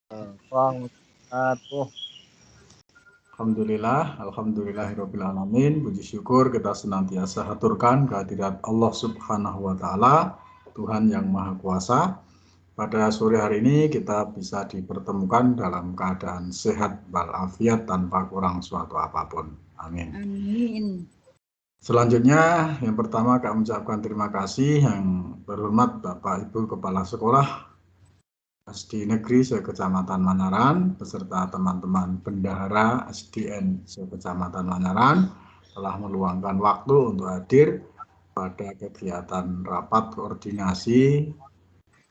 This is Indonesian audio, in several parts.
Wabarakatuh. Alhamdulillahirabbil alamin. Puji syukur kita senantiasa haturkan kehadirat Allah Subhanahu wa taala, Tuhan yang Maha Kuasa. Pada sore hari ini kita bisa dipertemukan dalam keadaan sehat walafiat tanpa kurang suatu apapun. Amin. Amin. Selanjutnya, yang pertama kami mengucapkan terima kasih yang berhormat Bapak Ibu Kepala Sekolah SD Negeri Sekecamatan Manaran beserta teman-teman bendahara SDN Sekecamatan Manaran telah meluangkan waktu untuk hadir pada kegiatan rapat koordinasi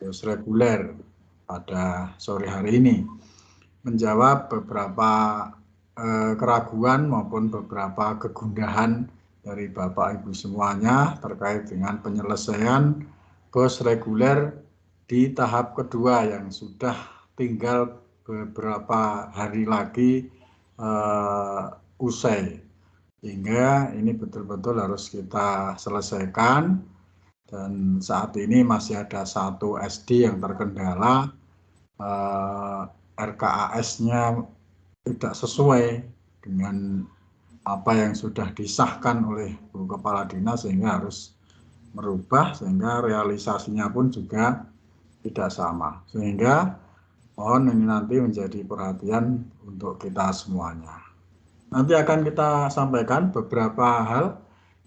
reguler pada sore hari ini, menjawab beberapa keraguan maupun beberapa kegundahan dari Bapak Ibu semuanya terkait dengan penyelesaian BOS reguler di tahap kedua yang sudah tinggal beberapa hari lagi usai, hingga ini betul-betul harus kita selesaikan. Dan saat ini masih ada satu SD yang terkendala, RKAS-nya tidak sesuai dengan apa yang sudah disahkan oleh Bu Kepala Dinas, sehingga harus merubah, sehingga realisasinya pun juga tidak sama, sehingga mohon ini nanti menjadi perhatian untuk kita semuanya. Nanti akan kita sampaikan beberapa hal.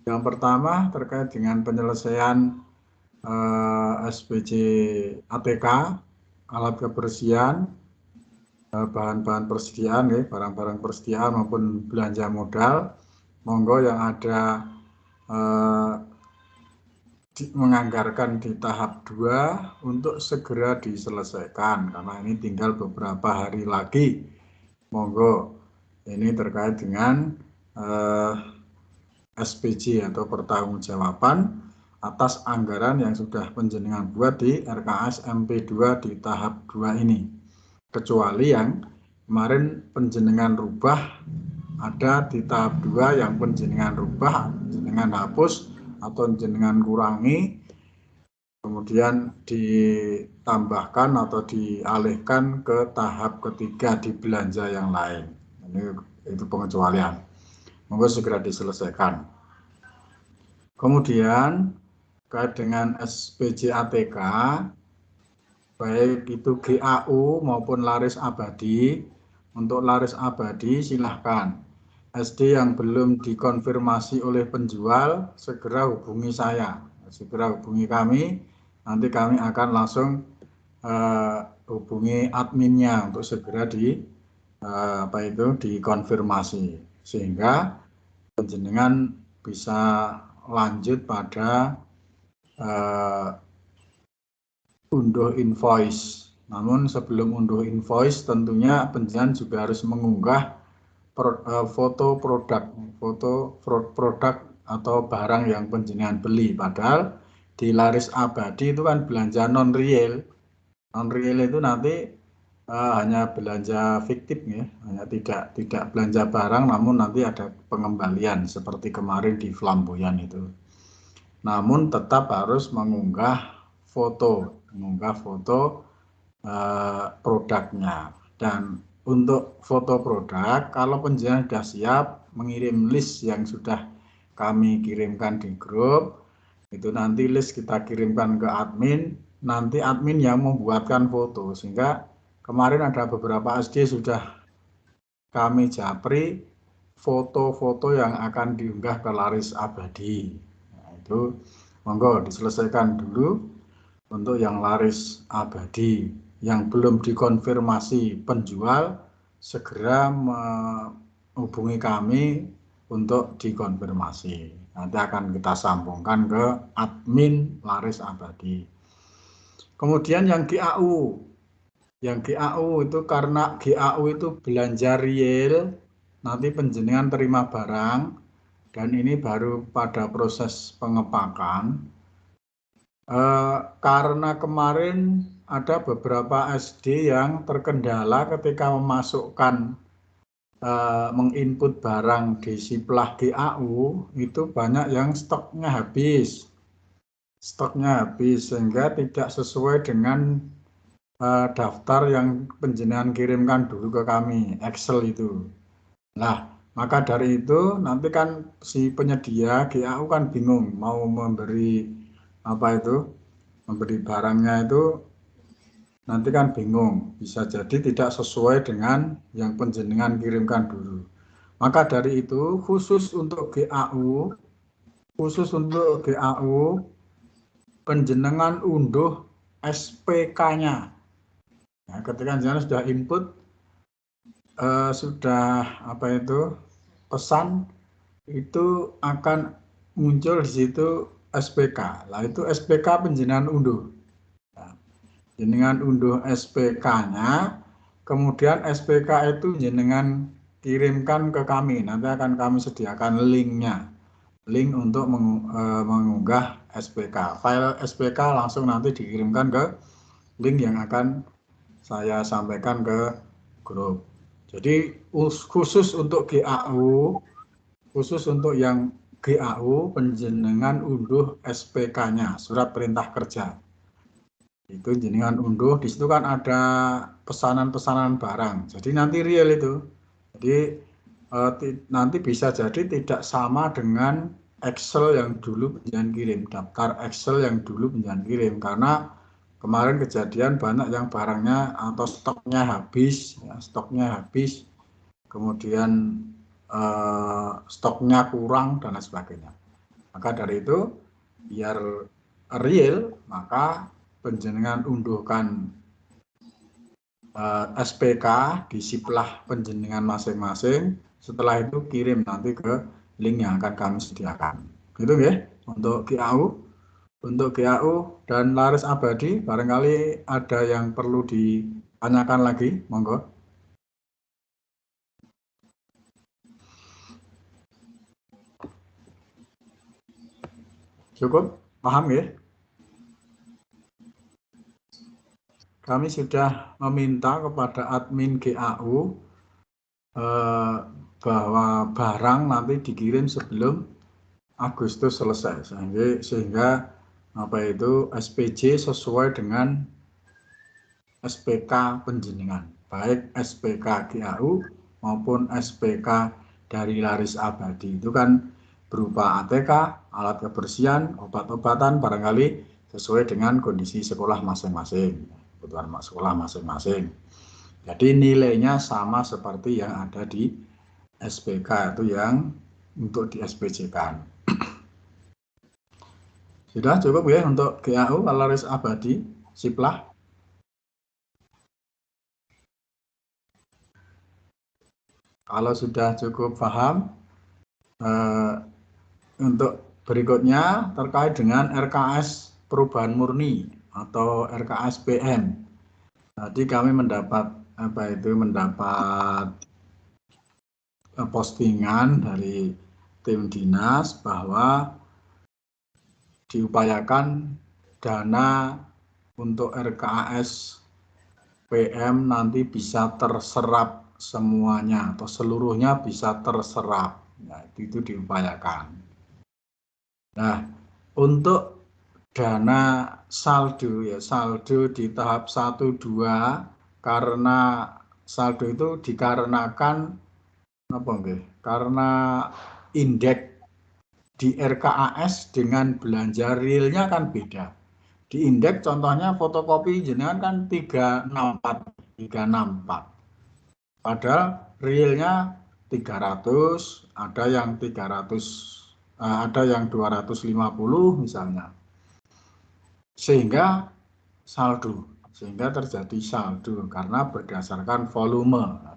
Yang pertama terkait dengan penyelesaian SPJ ATK, alat kebersihan, bahan-bahan persediaan, barang-barang persediaan maupun belanja modal. Monggo yang ada menganggarkan di tahap 2 untuk segera diselesaikan, karena ini tinggal beberapa hari lagi. Monggo, ini terkait dengan SPJ atau pertanggungjawaban atas anggaran yang sudah panjenengan buat di RKAS MP2 di tahap 2 ini. Kecuali yang kemarin panjenengan rubah, ada di tahap 2 yang panjenengan rubah, panjenengan hapus atau jenengan kurangi, kemudian ditambahkan atau dialihkan ke tahap ketiga di belanja yang lain. Itu pengecualian. Monggo segera diselesaikan. Kemudian terkait dengan SPJ ATK, baik itu GAU maupun laris abadi. Untuk laris abadi silahkan. SD yang belum dikonfirmasi oleh penjual, segera hubungi saya, segera hubungi kami, nanti kami akan langsung hubungi adminnya untuk segera dikonfirmasi, sehingga penjenengan bisa lanjut pada unduh invoice. Namun sebelum unduh invoice tentunya penjenengan juga harus mengunggah foto produk atau barang yang penjenengan beli. Padahal di laris abadi itu kan belanja non real. Non real itu nanti hanya belanja fiktif, ya, hanya tidak belanja barang, namun nanti ada pengembalian seperti kemarin di Flamboyan itu. Namun tetap harus mengunggah foto produknya. Dan untuk foto produk, kalau penjenengan sudah siap mengirim list yang sudah kami kirimkan di grup, itu nanti list kita kirimkan ke admin, nanti admin yang membuatkan foto. Sehingga kemarin ada beberapa SD sudah kami japri foto-foto yang akan diunggah ke laris abadi. Nah, itu monggo diselesaikan dulu untuk yang laris abadi. Yang belum dikonfirmasi penjual, segera menghubungi kami untuk dikonfirmasi. Nanti akan kita sambungkan ke admin laris abadi. Kemudian yang GAU. Yang GAU itu karena GAU itu belanja real, nanti penjenengan terima barang, dan ini baru pada proses pengepakan. Karena kemarin ada beberapa SD yang terkendala ketika memasukkan menginput barang di siplah GAU, itu banyak yang stoknya habis, sehingga tidak sesuai dengan daftar yang penjenengan kirimkan dulu ke kami, Excel itu. Nah, maka dari itu nanti kan si penyedia GAU kan bingung mau memberi apa itu, memberi barangnya itu nanti kan bingung, bisa jadi tidak sesuai dengan yang penjenengan kirimkan dulu. Maka dari itu khusus untuk GAU penjenengan unduh SPK-nya. Nah, ketika jenengan sudah input sudah apa itu pesan, itu akan muncul di situ SPK. Lah itu SPK penjenengan unduh. Nah, jenengan unduh SPK-nya, kemudian SPK itu jenengan kirimkan ke kami. Nanti akan kami sediakan linknya, link untuk mengunggah SPK. File SPK langsung nanti dikirimkan ke link yang akan saya sampaikan ke grup. Jadi khusus untuk GAU, khusus untuk yang GAU penjenengan unduh SPK-nya, surat perintah kerja. Itu jenengan unduh, di situ kan ada pesanan-pesanan barang. Jadi nanti real itu. Jadi nanti bisa jadi tidak sama dengan Excel yang dulu penjenengan kirim, daftar Excel yang dulu penjenengan kirim, karena kemarin kejadian banyak yang barangnya atau stoknya habis, kemudian stoknya kurang dan lain sebagainya. Maka dari itu biar real, maka penjenengan unduhkan SPK di siplah penjenengan masing-masing. Setelah itu kirim nanti ke link yang akan kami sediakan. Gitu ya untuk GAU. Untuk GAU dan laris abadi, barangkali ada yang perlu ditanyakan lagi, monggo. Cukup? Paham ya? Kami sudah meminta kepada admin GAU bahwa barang nanti dikirim sebelum Agustus selesai, sehingga apa itu SPJ sesuai dengan SPK penjenengan, baik SPK GAU maupun SPK dari laris abadi. Itu kan berupa ATK, alat kebersihan, obat-obatan, barangkali sesuai dengan kondisi sekolah masing-masing, kebutuhan sekolah masing-masing. Jadi nilainya sama seperti yang ada di SPK itu yang untuk di SPJ-kan. Sudah cukup ya untuk GAU laris abadi, siplah. Kalau sudah cukup paham, untuk berikutnya terkait dengan RKS perubahan murni atau RKS PM. Tadi kami mendapat postingan dari tim dinas bahwa diupayakan dana untuk RKS PM nanti bisa terserap semuanya atau seluruhnya bisa terserap. Nah, itu diupayakan. Nah, untuk dana saldo di tahap 1 2, karena saldo itu dikarenakan apa nggih? Karena indeks di RKAS dengan belanja realnya kan beda. Di indeks contohnya fotokopi jenengan kan 364. Padahal realnya 300, ada yang 250 misalnya. Sehingga terjadi saldo karena berdasarkan volume.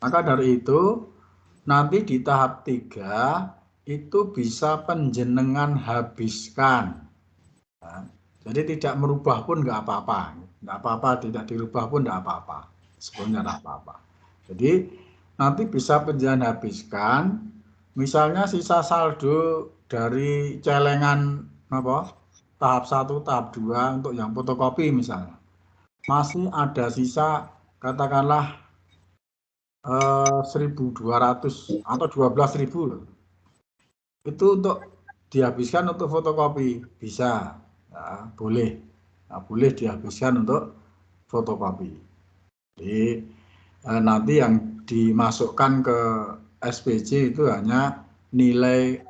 Maka dari itu nanti di tahap 3 itu bisa penjenengan habiskan. Jadi tidak merubah pun nggak apa-apa, tidak dirubah pun nggak apa-apa, sebenarnya nggak apa-apa. Jadi nanti bisa penjenengan habiskan, misalnya sisa saldo dari celengan tahap 1, tahap 2 untuk yang fotokopi misalnya, masih ada sisa katakanlah 1.200 atau 12.000, itu untuk dihabiskan untuk fotokopi, bisa, ya, boleh. boleh dihabiskan untuk fotokopi. Jadi nanti yang dimasukkan ke SPJ itu hanya nilai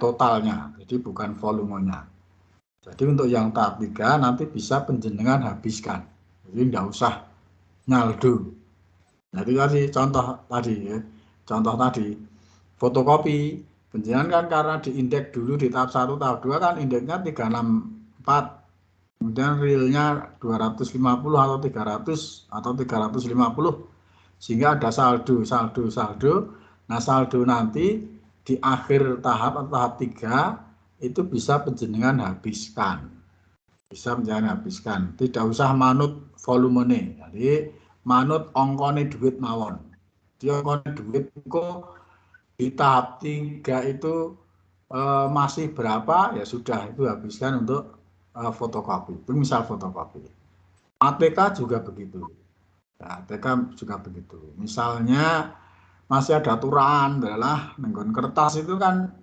totalnya, jadi bukan volumenya. Jadi untuk yang tahap 3 nanti bisa penjenengan habiskan, jadi nggak usah nyaldo. Jadi tadi contoh tadi fotokopi penjenengan kan karena diindeks dulu di tahap 1 tahap 2 kan indeksnya 364, kemudian realnya 250 atau 300 atau 350, sehingga ada saldo. Nah saldo nanti di akhir tahap atau tahap 3 itu bisa penjenengan habiskan. Tidak usah manut volumene. Jadi manut ongkone duit mawon. Di ongkone duit itu di tahap 3 itu masih berapa, ya sudah itu habiskan untuk fotokopi. Itu misal fotokopi. ATK juga begitu. Ya, ATK juga begitu. Misalnya masih ada aturan adalah nenggon kertas itu kan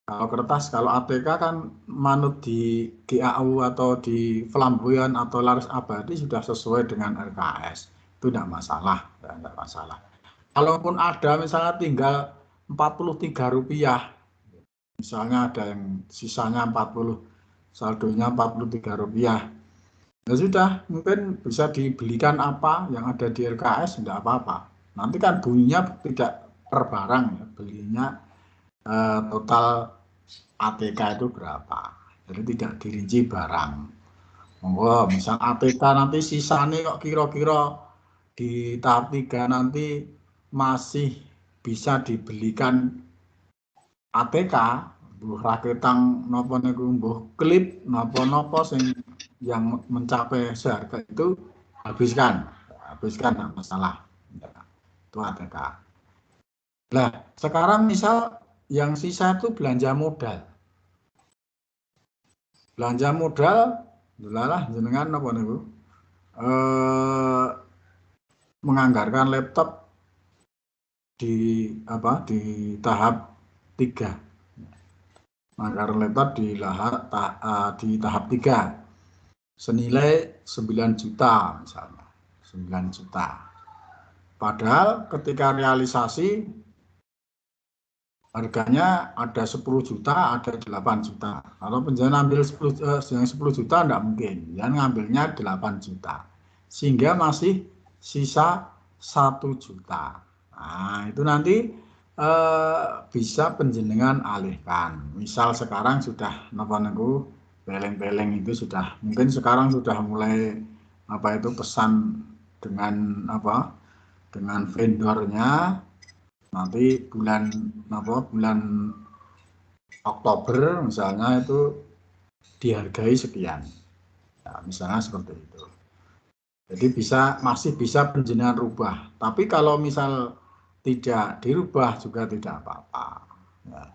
kalau ATK kan manut di GAU atau di flamboyan atau laris abadi sudah sesuai dengan RKS, itu tidak masalah, tidak masalah. Kalaupun ada misalnya tinggal Rp43, misalnya ada yang sisanya 40, saldonya Rp43, ya sudah, mungkin bisa dibelikan apa yang ada di RKS, tidak apa-apa. Nanti kan bunyinya tidak per barang, ya. Belinya total ATK itu berapa. Jadi tidak dirinci barang. Monggo, misal ATK nanti sisanya kok kira-kira di tahap 3 nanti masih bisa dibelikan ATK, mbuh raketang napa niku mbuh klip napa-napa sing yang mencapai seharga itu habiskan tidak masalah. Itu ATK. Nah, sekarang misal yang sisa itu belanja modal. Belanja modal, dulalah jenengan napa niku? Menganggarkan laptop di tahap 3. Menganggarkan laptop di tahap 3. Senilai 9 juta misalnya. 9 juta. Padahal ketika realisasi harganya ada 10 juta, ada 8 juta. Kalau penjualan ambil 10 juta enggak mungkin. Yang ngambilnya 8 juta. Sehingga masih sisa 1 juta. Nah, itu nanti bisa penjenengan alihkan. Misal sekarang sudah napa-niku beleng-beleng itu sudah mungkin sekarang sudah mulai pesan dengan dengan vendornya. Nanti bulan Oktober misalnya itu dihargai sekian, ya, misalnya seperti itu. Jadi masih bisa penjenengan rubah. Tapi kalau misal tidak dirubah juga tidak apa-apa. Ya.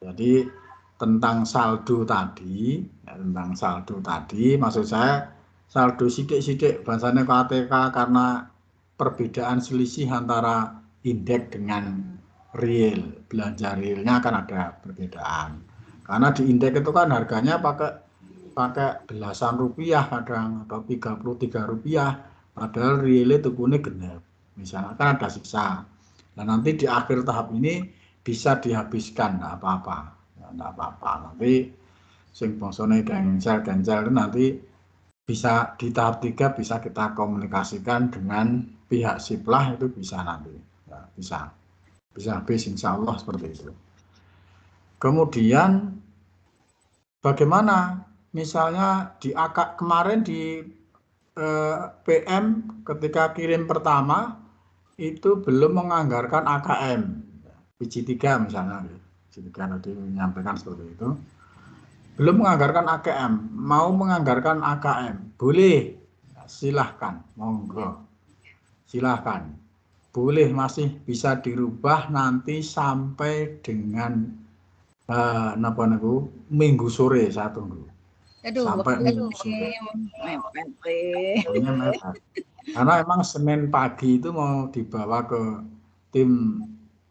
Jadi tentang saldo tadi, maksud saya saldo sidik-sidik bahasanya ke ATK karena perbedaan selisih antara indeks dengan real, belanja realnya akan ada perbedaan. Karena di indeks itu kan harganya pakai belasan rupiah kadang atau Rp33, padahal realnya tukune genep. Misalnya kan ada sisa. Nah nanti di akhir tahap ini bisa dihabiskan, enggak apa-apa. Nanti sing bangsane ganjal itu nanti bisa di tahap 3 bisa kita komunikasikan dengan pihak Siplah, itu bisa nanti. Ya, bisa habis insya Allah seperti itu. Kemudian bagaimana misalnya di kemarin di PM ketika kirim pertama itu belum menganggarkan AKM biji 3 misalnya, biji 3 tadi menyampaikan seperti itu, belum menganggarkan AKM, mau menganggarkan AKM, boleh, silahkan, monggo, silahkan, boleh, masih bisa dirubah nanti sampai dengan minggu sore saya tunggu. Sampai minggu sore. Karena emang Senin pagi itu mau dibawa ke tim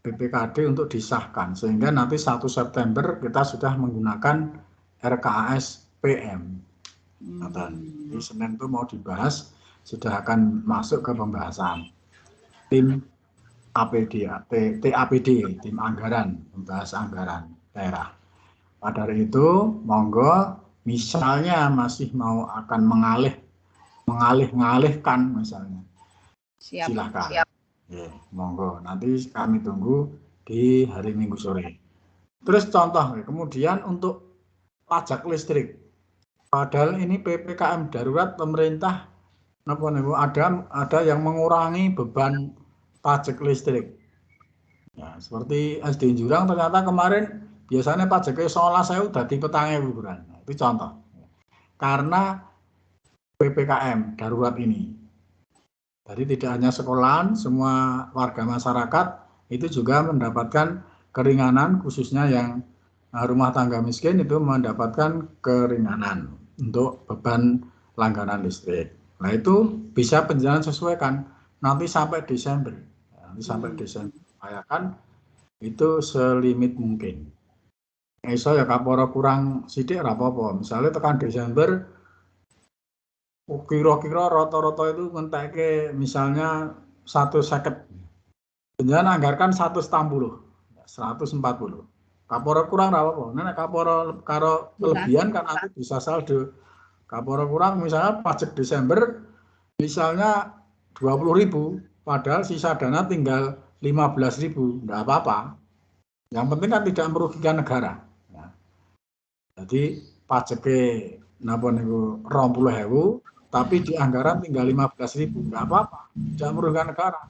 BPKD untuk disahkan, sehingga nanti 1 September kita sudah menggunakan RKAS PM. Di Senin itu mau dibahas, sudah akan masuk ke pembahasan tim APD, TAPD, tim anggaran, membahas anggaran daerah. Pada hari itu, monggo, misalnya masih mau akan mengalihkan misalnya, silakan. Monggo, nanti kami tunggu di hari Minggu sore. Terus contoh, kemudian untuk pajak listrik, padahal ini PPKM darurat pemerintah ada yang mengurangi beban pajak listrik. Ya, seperti SD Jurang ternyata kemarin biasanya pajaknya 19.000 dadi 4.000 ukuran. Nah, itu contoh. Karena PPKM darurat ini. Jadi tidak hanya sekolahan, semua warga masyarakat itu juga mendapatkan keringanan, khususnya yang rumah tangga miskin itu mendapatkan keringanan untuk beban langganan listrik. Nah itu bisa penjelasan sesuaikan nanti sampai Desember. Nanti sampai Desember. Upayakan itu selimit mungkin. Iso ya kaporo kurang sidik apa-apa. Misalnya tekan Desember kira-kira rata-rata itu ngentekke misalnya 150. Jangan anggarkan 140. Kaporo kurang apa-apa. Nek kaporo karo kelebihan kan nanti bisa saldo. Kaporo kurang misalnya pajak Desember misalnya 20.000, padahal sisa dana tinggal 15.000, enggak apa-apa. Yang penting kan tidak merugikan negara. Ya. Jadi pajaknya napa niku 20.000, tapi di anggaran tinggal 15.000, enggak apa-apa, tidak merugikan negara.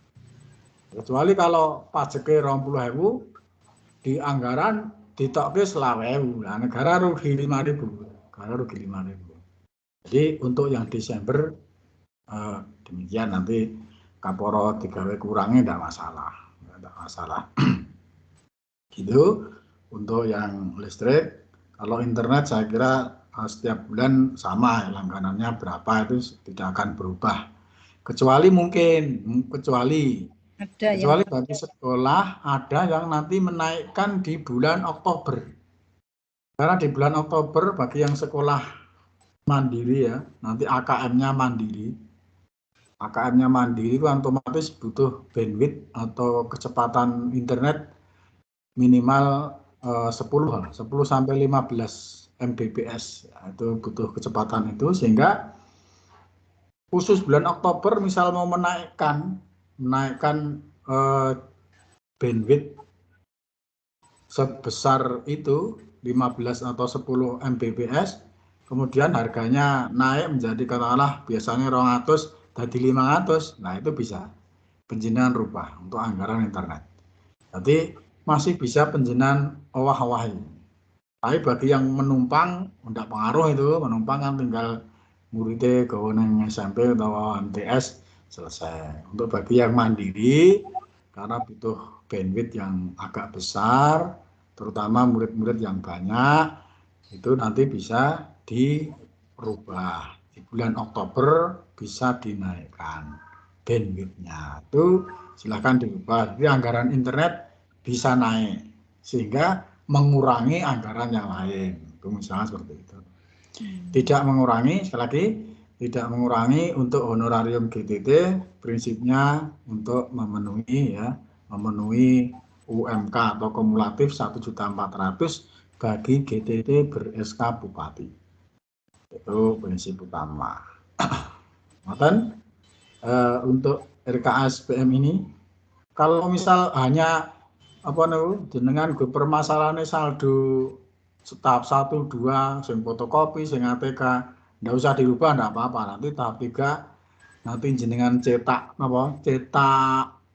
Kecuali kalau pajaknya 20.000 di anggaran ditokke 20.000, nah negara rugi 5.000. Negara rugi 5.000. Jadi untuk yang Desember demikian, nanti kaporo digawe kurangnya enggak masalah. Gitu untuk yang listrik. Kalau internet saya kira setiap bulan sama langganannya berapa itu tidak akan berubah. Kecuali bagi sekolah ada yang nanti menaikkan di bulan Oktober. Karena di bulan Oktober bagi yang sekolah mandiri ya, nanti AKM-nya mandiri. AKM-nya mandiri itu otomatis butuh bandwidth atau kecepatan internet minimal 10 sampai 15 Mbps. Itu butuh kecepatan itu, sehingga khusus bulan Oktober misal mau menaikkan bandwidth sebesar itu 15 atau 10 Mbps, kemudian harganya naik menjadi katakanlah biasanya 200 jadi 500, nah itu bisa penjenengan rubah untuk anggaran internet. Jadi masih bisa penjenengan owah-owahi. Tapi bagi yang menumpang tidak pengaruh, itu menumpang kan tinggal muridnya gawe nang SMP atau MTS selesai. Untuk bagi yang mandiri karena butuh bandwidth yang agak besar, terutama murid-murid yang banyak, itu nanti bisa dirubah. Di bulan Oktober bisa dinaikkan bandwidthnya. Itu silahkan dirubah. Jadi anggaran internet bisa naik sehingga mengurangi anggaran yang lain. Itu misalnya seperti itu. Tidak mengurangi, sekali lagi, tidak mengurangi untuk honorarium GTT, prinsipnya untuk memenuhi UMK atau kumulatif 1.400.000 bagi GTT ber-SK Bupati. Itu prinsip utama. Untuk RKS PM ini, kalau misal hanya jenengan gue permasalahannya saldo tahap 1, 2, sing fotokopi, sing ATK, nggak usah dirubah, nggak apa-apa. Nanti tahap 3, nanti jenengan cetak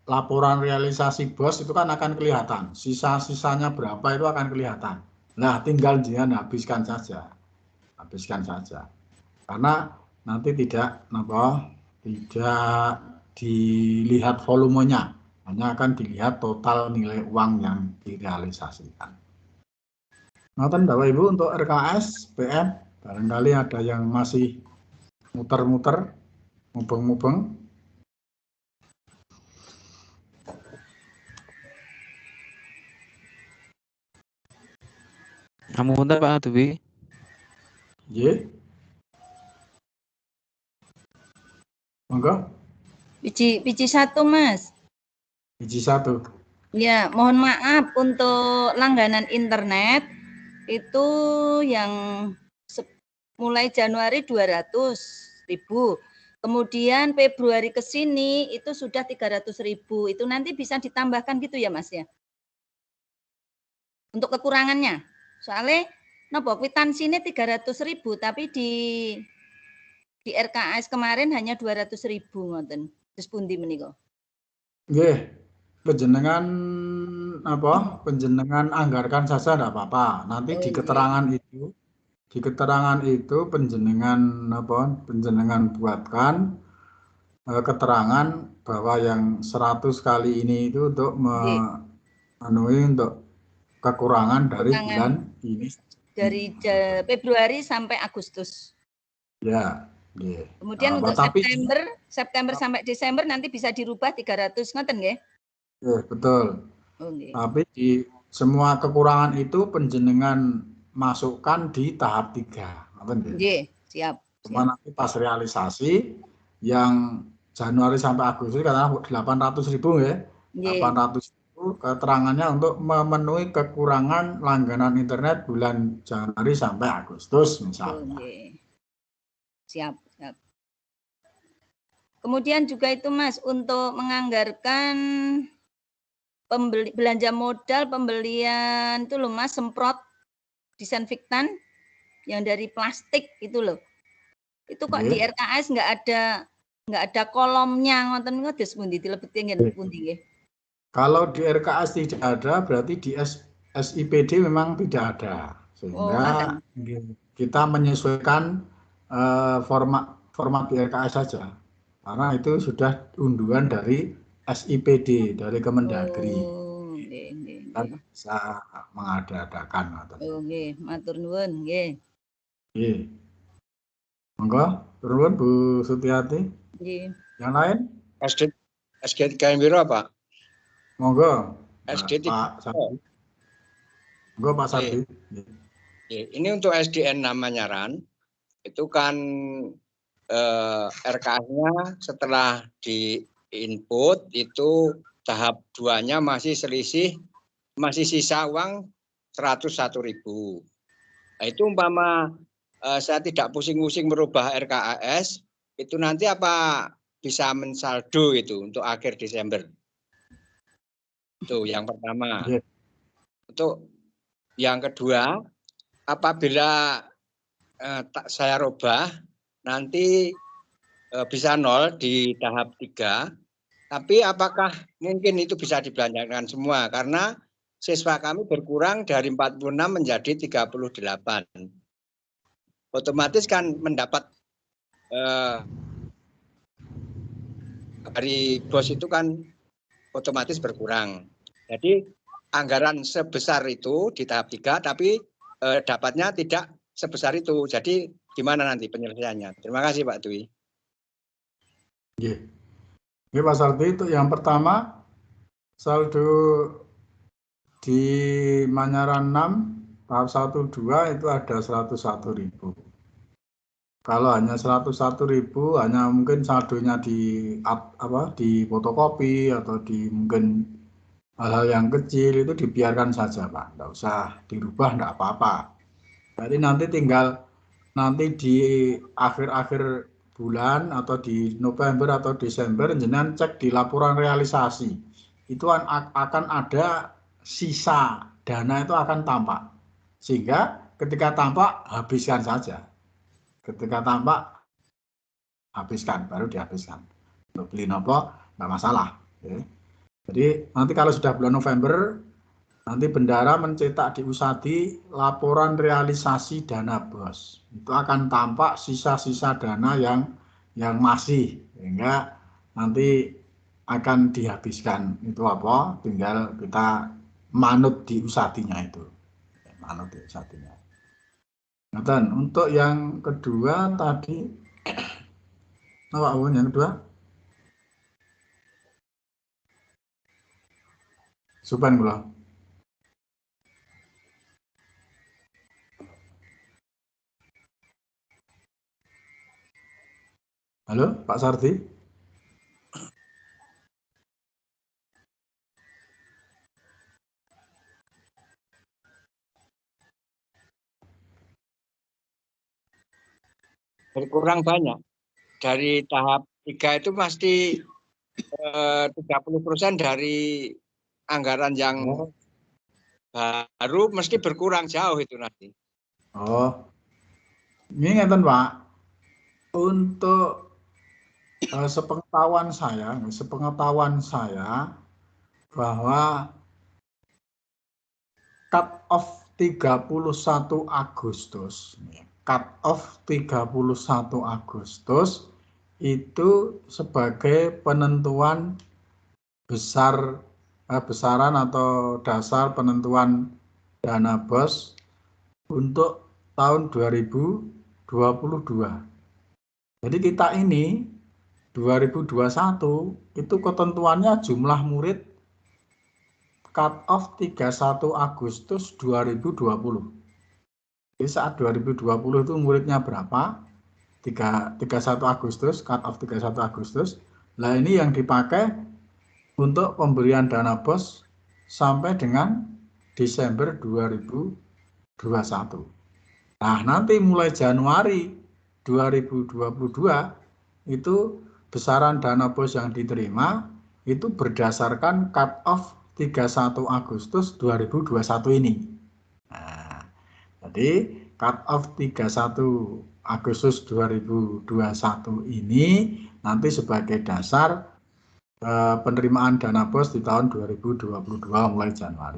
laporan realisasi BOS itu kan akan kelihatan. Sisa-sisanya berapa itu akan kelihatan. Nah, tinggal jenengan habiskan saja. Karena nanti tidak dilihat volumenya, hanya akan dilihat total nilai uang yang direalisasikan. Ngoten Bapak Ibu, untuk RKS PM barangkali ada yang masih muter-muter, mubeng-mubeng. Kamu muter Pak Dubi? Nggih. Monggo. Biji 1 Mas. Biji 1. Ya, mohon maaf untuk langganan internet itu yang mulai Januari 200.000. Kemudian Februari ke sini itu sudah 300.000. Itu nanti bisa ditambahkan gitu ya Mas ya? Untuk kekurangannya. Soalnya nopo kwitansi ini 300.000 tapi di RKAS kemarin hanya 200.000 ngoten. Terus pundi menika? Nggih, panjenengan apa? Panjenengan anggarkan saja enggak apa-apa. Nanti di keterangan itu panjenengan apa? Panjenengan buatkan keterangan bahwa yang 100 kali ini itu untuk untuk kekurangan dari bulan ini. Dari Februari sampai Agustus. Ya, nggih. Kemudian untuk September sampai Desember nanti bisa dirubah 300 ngoten nggih? Ya, betul. Okay. Tapi di semua kekurangan itu penjenengan masukkan di tahap 3. Nggih, siap. Cuma nanti pas realisasi yang Januari sampai Agustus katakanlah 800.000 ya. 800.000 keterangannya untuk memenuhi kekurangan langganan internet bulan Januari sampai Agustus misalnya. Siap. Kemudian juga itu Mas untuk menganggarkan belanja modal pembelian itu loh Mas, semprot disinfektan yang dari plastik itu loh. Itu kok di RKS nggak ada kolomnya ngoten niku des pundi dilebeti pundi nggih. Kalau di RKS tidak ada berarti di SIPD memang tidak ada. Sehingga kita menyesuaikan format di RKS saja. Karena itu sudah unduhan dari SIPD dari Kemendagri. Kan bisa mengadakan. Nggih, matur nuwun nggih. Nggih. Monggo, turun Bu Sutiati. Nggih. Yang lain? SDN Kaimbiro apa? Monggo. Pak Sardi. Monggo Pak Sardi. Ini untuk SDN Namanyaran itu kan RKS-nya setelah di input itu tahap 2-nya masih sisa uang 101.000. Nah, itu umpama saya tidak pusing-pusing merubah RKAS, itu nanti apa bisa mensaldo itu untuk akhir Desember? Itu yang pertama. Untuk yang kedua, apabila saya rubah, nanti bisa 0 di tahap 3, tapi apakah mungkin itu bisa dibelanjakan semua? Karena siswa kami berkurang dari 46 menjadi 38. Otomatis kan mendapat dari bos itu kan otomatis berkurang. Jadi anggaran sebesar itu di tahap 3, tapi dapatnya tidak sebesar itu. Jadi gimana nanti penyelesaiannya? Terima kasih Pak Dwi. Oke Pak Sardi, itu yang pertama saldo di Manyaran 6 tahap 1 2 itu ada 101.000. Kalau hanya 101.000 hanya mungkin saldonya di fotokopi atau di mungkin hal-hal yang kecil itu dibiarkan saja Pak, enggak usah dirubah, enggak apa-apa. Jadi nanti tinggal di akhir-akhir bulan atau di November atau Desember jenengan cek di laporan realisasi itu akan ada sisa dana itu akan tampak, sehingga ketika tampak habiskan saja, baru dihabiskan untuk beli nopo nggak masalah. Jadi nanti kalau sudah bulan November nanti bendara mencetak di Usadi laporan realisasi dana bos. Itu akan tampak sisa-sisa dana yang masih, sehingga nanti akan dihabiskan. Itu apa? Tinggal kita manut di Usadinya itu. Manut di Usadinya. Nah, dan untuk yang kedua tadi, apa yang kedua? Supan kula. Halo, Pak Sardi? berkurang banyak. Dari tahap 3 itu pasti 30% dari anggaran yang baru mesti berkurang jauh itu nanti. Oh, ini ngeten Pak. Untuk sepengetahuan saya bahwa cut off 31 Agustus. Cut off 31 Agustus itu sebagai penentuan besaran atau dasar penentuan dana BOS untuk tahun 2022. Jadi kita ini 2021 itu ketentuannya jumlah murid cut off 31 Agustus 2020. Jadi saat 2020 itu muridnya berapa? 31 Agustus, cut off 31 Agustus. Nah ini yang dipakai untuk pemberian dana BOS sampai dengan Desember 2021. Nah nanti mulai Januari 2022 itu besaran dana BOS yang diterima itu berdasarkan cut off 31 Agustus 2021 ini. Nah, jadi cut off 31 Agustus 2021 ini nanti sebagai dasar penerimaan dana BOS di tahun 2022 mulai Januari.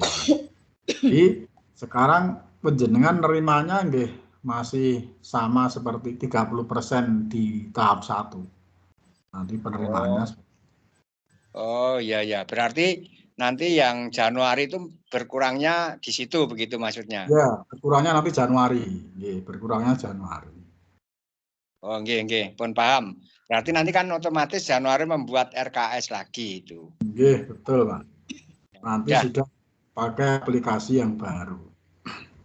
Jadi sekarang penjenengan nerimanya nggih masih sama seperti 30% di tahap 1. Nanti penerimaannya. Oh iya ya, berarti nanti yang Januari itu berkurangnya di situ begitu maksudnya? Ya, berkurangnya nanti Januari. Berkurangnya Januari. Oh nggih, pun paham. Berarti nanti kan otomatis Januari membuat RKS lagi itu. Betul Pak. Nanti Ya. sudah pakai aplikasi yang baru.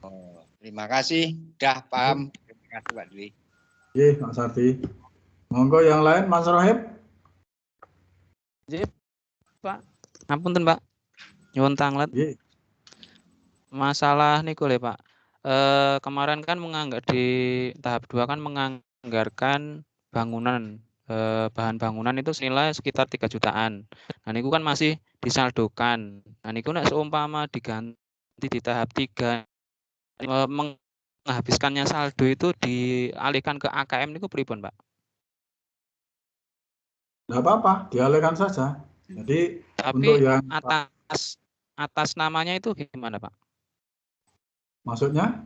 Oh, terima kasih, sudah paham. Terima kasih Pak Dwi. Mas Ardi. Monggo yang lain Mas Rohib. Pak, ngapunten Pak, nyuwun tanglet. Masalah niku lho Pak. Kemarin kan di tahap 2 kan menganggarkan bangunan, bahan bangunan itu senilai sekitar 3 jutaan. Nah niku kan masih disaldokan. Nah niku nek seumpama diganti di tahap 3 menghabiskannya saldo itu dialihkan ke AKM niku pripun Pak? Tidak apa-apa, dialihkan saja. Jadi tapi untuk yang atas namanya itu gimana Pak? Maksudnya?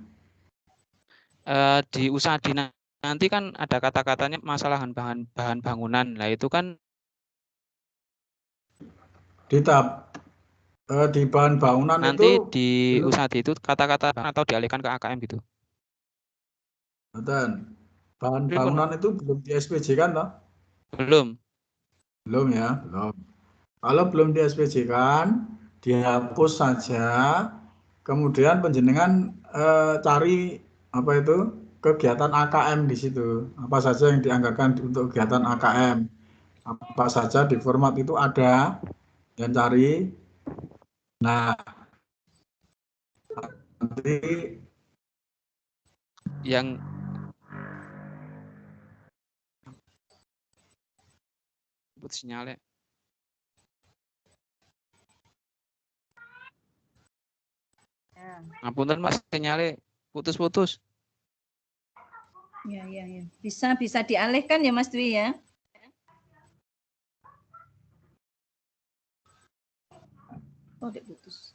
Di usaha nanti kan ada kata-katanya masalah bahan bangunan. Nah itu kan di tahap di bahan bangunan nanti itu di usaha itu kata-kata atau dialihkan ke AKM gitu. Betul. Bahan bangunan itu belum di SPJ kan toh? Belum. Belum ya, belum. Kalau belum di SPJ kan dihapus saja. Kemudian penjenengan cari apa itu kegiatan AKM di situ. Apa saja yang dianggarkan untuk kegiatan AKM. Apa saja di format itu ada dan cari. Nah, nanti yang putus sinyalnya. Ngapunten Mas, sinyalnya putus-putus. Ya. Bisa dialihkan ya Mas Dwi ya. Oh, putus.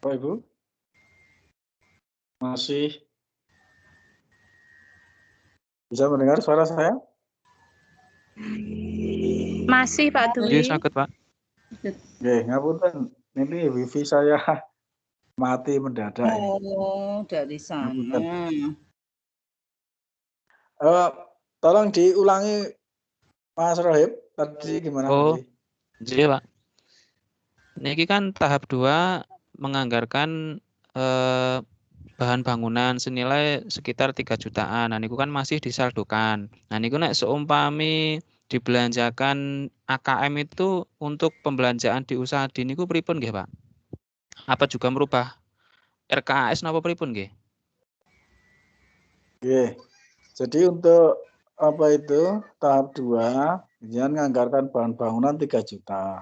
Bapak Ibu? Masih bisa mendengar suara saya? Masih Pak Iya, Dwi. sakit Pak. Oke, ngapunten. Ini wifi saya mati mendadak. Oh, dari sana. Tolong diulangi Mas Rohib, tadi gimana Oh, tadi? iya Pak. Niki kan tahap 2 menganggarkan bahan bangunan senilai sekitar 3 jutaan. Nah, niku kan masih disaldokan. Nah, niku nek seumpami dibelanjakan AKM itu untuk pembelanjaan di usaha di niku pripun nggih, Pak? Apa juga merubah RKAS napa pripun nggih? Oke. Jadi untuk apa itu tahap 2 jangan menganggarkan bahan bangunan 3 juta.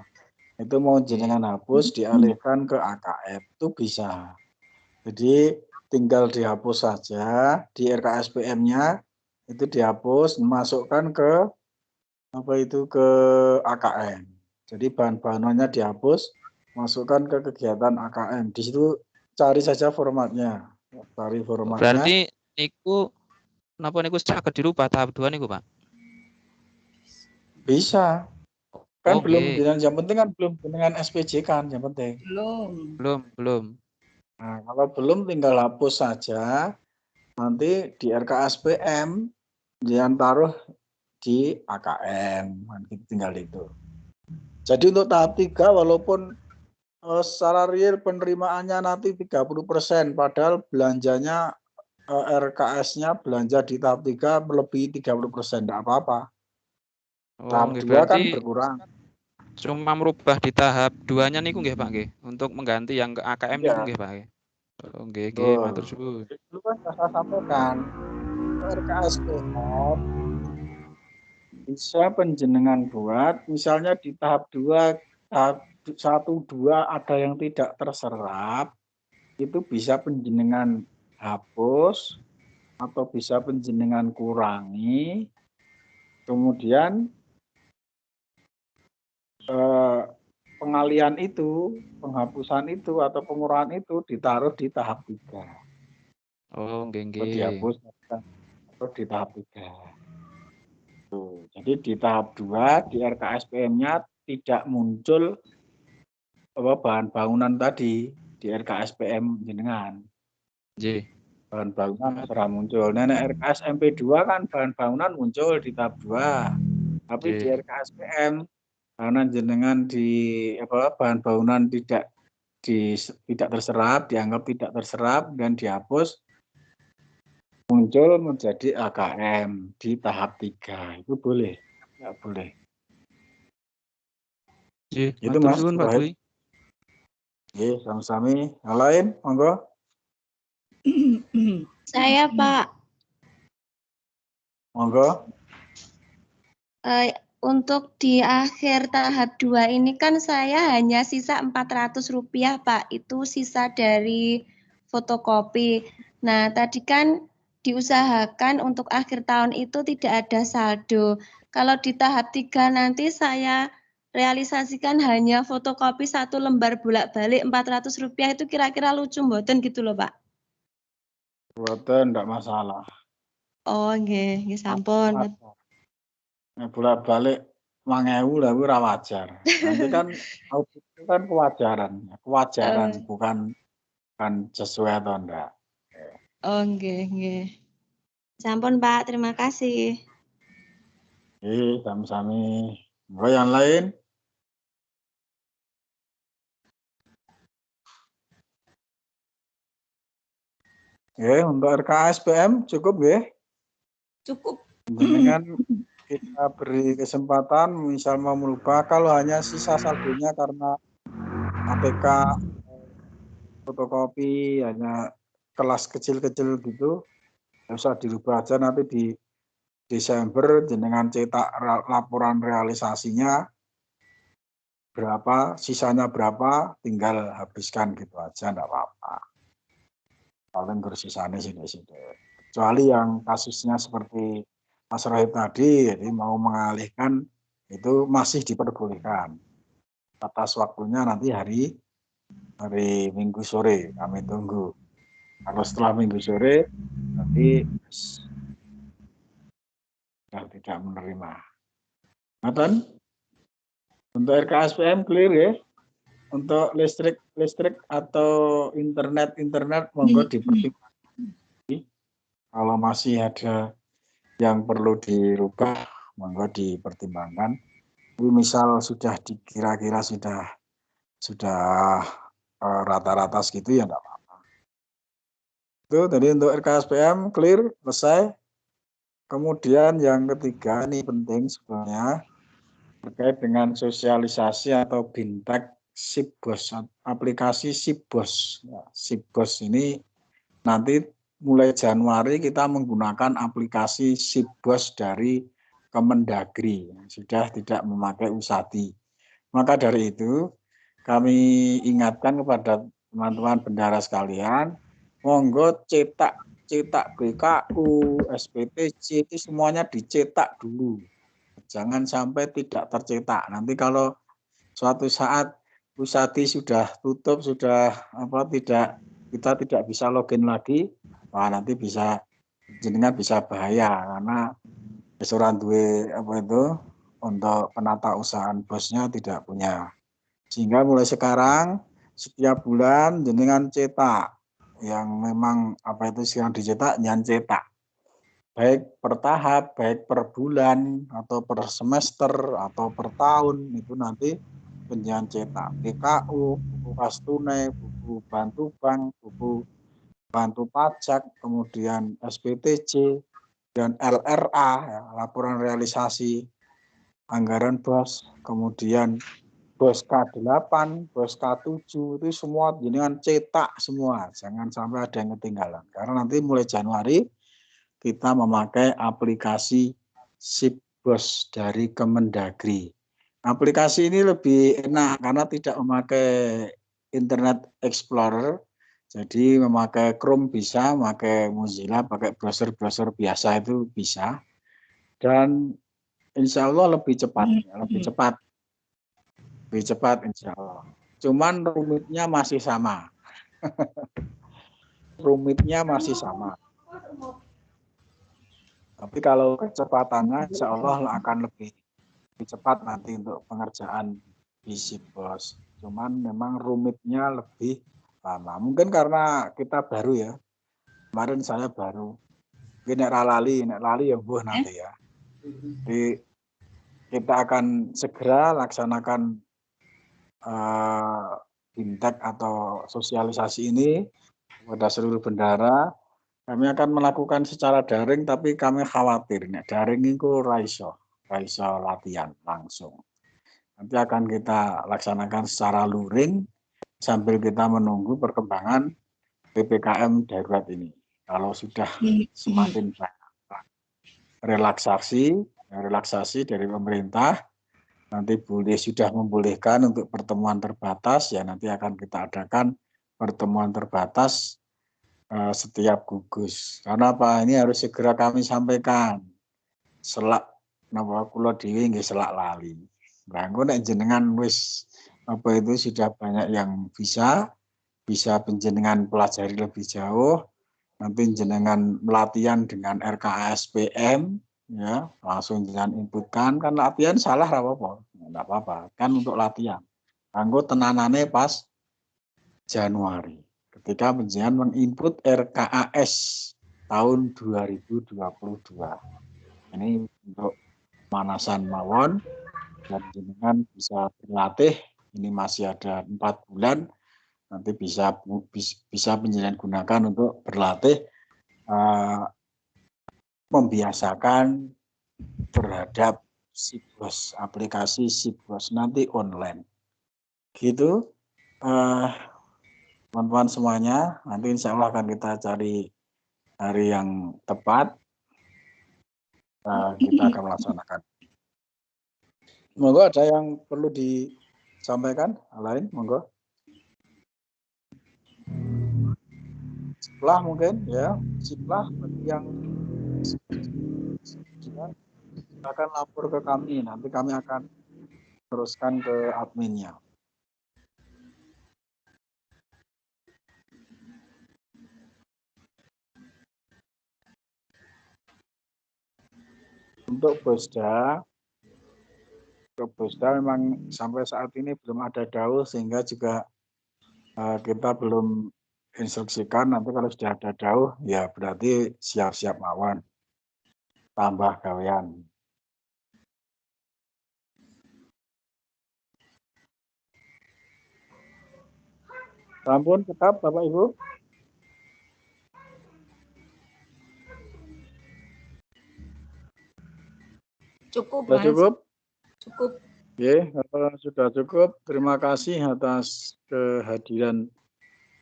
Itu mau jenengan hapus dialihkan ke AKM itu bisa. Jadi tinggal dihapus saja di RKSPM-nya itu dihapus masukkan ke apa itu ke AKM. Jadi bahan bangunannya dihapus masukkan ke kegiatan AKM. Di situ cari saja formatnya. Cari formatnya. Berarti niku napa niku saged dirubah tahap 2 niku, Pak? Bisa. Kan belum Oke. yang penting kan belum dengan SPJ kan yang penting. Belum. Nah, kalau belum tinggal hapus saja. Nanti di RKSPM jangan taruh di AKM. Tinggal itu. Jadi untuk tahap 3 walaupun secara real penerimaannya nanti 30%, padahal belanjanya RKS-nya belanja di tahap 3 melebihi 30%, enggak apa-apa. Tahap 2 kan Berarti berkurang. cuma merubah di tahap 2-nya niku nggih, Pak nggih, untuk mengganti yang ke AKM niku nggih, Pak nggih. Oh, nggih, matur suwun. Itu kan saya sampaikan RKSPM bisa penjenengan buat misalnya di tahap 2 tahap 1 2 ada yang tidak terserap itu bisa penjenengan hapus atau bisa penjenengan kurangi kemudian pengalian itu penghapusan itu atau pengurangan itu ditaruh di tahap 3 Oh, nggih. dihapus atau di tahap 3. Jadi di tahap 2 di RKSPM-nya tidak muncul bahan bangunan tadi di RKSPM jenengan. Nggih. Bahan bangunan sudah muncul. Nah, RKS MP2 kan bahan bangunan muncul di tahap 2. Tapi di RKSPM karena jenengan di bahan bangunan tidak terserap, dianggap tidak terserap dan dihapus muncul menjadi AKM di tahap 3. Itu boleh. Enggak boleh. Itu Mas Pak Dwi. Nggih, sami-sami. Yang lain, monggo. Saya Pak. Monggo. Untuk di akhir tahap 2 ini kan saya hanya sisa Rp400 Pak. Itu sisa dari fotokopi. Nah, tadi kan diusahakan untuk akhir tahun itu tidak ada saldo. Kalau di tahap 3 nanti saya realisasikan hanya fotokopi 1 lembar bolak-balik Rp400 itu kira-kira lucu mboten gitu loh, Pak? Mboten, enggak masalah. Oh, nggih, sampun. Nek bolak-balik 5.000 lah ora wajar. Nanti kan audit itu kan kewajaran bukan sesuai atau enggak. Oh, nggih. Sampun, Pak, terima kasih. Sami-sami. Monggo yang lain. Untuk RKSPM cukup nggih? Cukup. Dengan kita beri kesempatan misal mau merubah kalau hanya sisa saldonya karena ATK fotokopi hanya kelas kecil-kecil gitu bisa dirubah aja nanti di Desember jenengan cetak laporan realisasinya berapa, sisanya berapa, tinggal habiskan gitu aja enggak apa-apa. Paling bersisanya sini-sini. Kecuali yang kasusnya seperti Mas Rohib tadi, jadi mau mengalihkan itu masih diperbolehkan. Batas waktunya nanti hari hari Minggu sore kami tunggu. Kalau setelah Minggu sore nanti sudah tidak menerima. Nonton? Untuk RKSPM clear ya. Untuk listrik atau internet monggo dipertimbangkan. Kalau masih ada yang perlu dirubah, monggo dipertimbangkan. Tapi misal sudah dikira-kira sudah rata-rata segitu ya enggak apa-apa. Itu tadi untuk RKSPM clear, selesai. Kemudian yang ketiga ini penting sebenarnya terkait dengan sosialisasi atau bintek Sipbos, aplikasi Sipbos. Ya, Sipbos ini nanti mulai Januari kita menggunakan aplikasi Sipbos dari Kemendagri, sudah tidak memakai Usadi. Maka dari itu kami ingatkan kepada teman-teman bendahara sekalian, monggo cetak BKU, SPTJ itu semuanya dicetak dulu. Jangan sampai tidak tercetak. Nanti kalau suatu saat Usadi sudah tutup, sudah kita tidak bisa login lagi, wah nanti jenengan bisa bahaya karena restoran duwe untuk penata usahaan bosnya tidak punya. Sehingga mulai sekarang setiap bulan jenengan cetak yang memang yang dicetak jangan cetak. Baik per tahap, baik per bulan atau per semester atau per tahun itu nanti penjualan cetak BKU, buku kas tunai, buku bantu bank, buku bantu pajak, kemudian SPTJ dan LRA, ya, laporan realisasi anggaran BOS, kemudian BOS K8, BOS K7 itu semua jenengan cetak semua, jangan sampai ada yang ketinggalan. Karena nanti mulai Januari kita memakai aplikasi Sipbos dari Kemendagri. Aplikasi ini lebih enak karena tidak memakai Internet Explorer, jadi memakai Chrome bisa, memakai Mozilla, pakai browser biasa itu bisa. Dan insya Allah lebih cepat, insya Allah. Cuman rumitnya masih sama. Tapi kalau kecepatannya insya Allah akan lebih cepat nanti untuk pengerjaan di Sipbos. Cuman memang rumitnya lebih lama. Mungkin karena kita baru ya. Kemarin saya baru. Mungkin nek lali ya buh nanti ya. Jadi kita akan segera laksanakan bintek atau sosialisasi ini kepada seluruh bendahara. Kami akan melakukan secara daring, tapi kami khawatir nek daring itu raiso latihan langsung. Nanti akan kita laksanakan secara luring sambil kita menunggu perkembangan PPKM darurat ini. Kalau sudah semakin banyak relaksasi dari pemerintah, nanti sudah membolehkan untuk pertemuan terbatas, ya nanti akan kita adakan pertemuan terbatas setiap gugus. Karena apa? Ini harus segera kami sampaikan. Selak napa kula dhewe nggih selak lali. Lah engko nek jenengan wis sudah banyak yang bisa penjenengan pelajari lebih jauh, nanti jenengan pelatihan dengan RKSPM ya, langsung jenengan inputkan, kan latihan salah apa-apa. Enggak apa-apa, kan untuk latihan. Kanggo tenanane pas Januari. Ketika penjenengan menginput RKAS tahun 2022. Ini untuk pemanasan mawon dan jenengan bisa berlatih. Ini masih ada 4 bulan, nanti bisa penjenengan gunakan untuk berlatih membiasakan terhadap Sipbos, aplikasi Sipbos nanti online. Gitu teman-teman semuanya, nanti insya Allah akan kita cari hari yang tepat, kita akan melaksanakan. Monggo ada yang perlu disampaikan lain, monggo. Siplah mungkin ya, siplah yang akan lapor ke kami, nanti kami akan teruskan ke adminnya. Untuk Bosda memang sampai saat ini belum ada DAU sehingga juga kita belum instruksikan. Nanti kalau sudah ada DAU ya berarti siap-siap mawon tambah gawean. Sampun tetap Bapak Ibu. Cukup, Sudah Mas. cukup? Cukup. Oke, sudah cukup. Terima kasih atas kehadiran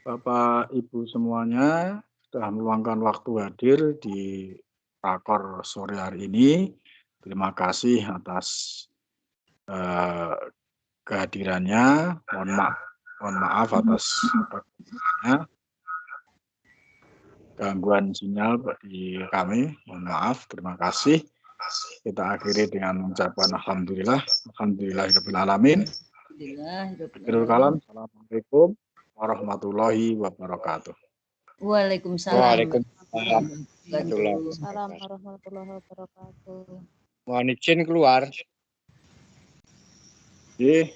Bapak Ibu semuanya sudah meluangkan waktu hadir di rakor sore hari ini. Terima kasih atas kehadirannya. Mohon maaf atas gangguan sinyal bagi kami. Mohon maaf. Terima kasih. Kita akhiri dengan mengucapkan alhamdulillah. Alhamdulillahirabbil alamin. Akhirul kalam. Assalamualaikum warahmatullahi wabarakatuh. Waalaikumsalam. Waalaikumsalam warahmatullahi wabarakatuh. Mohon izin keluar. Oke.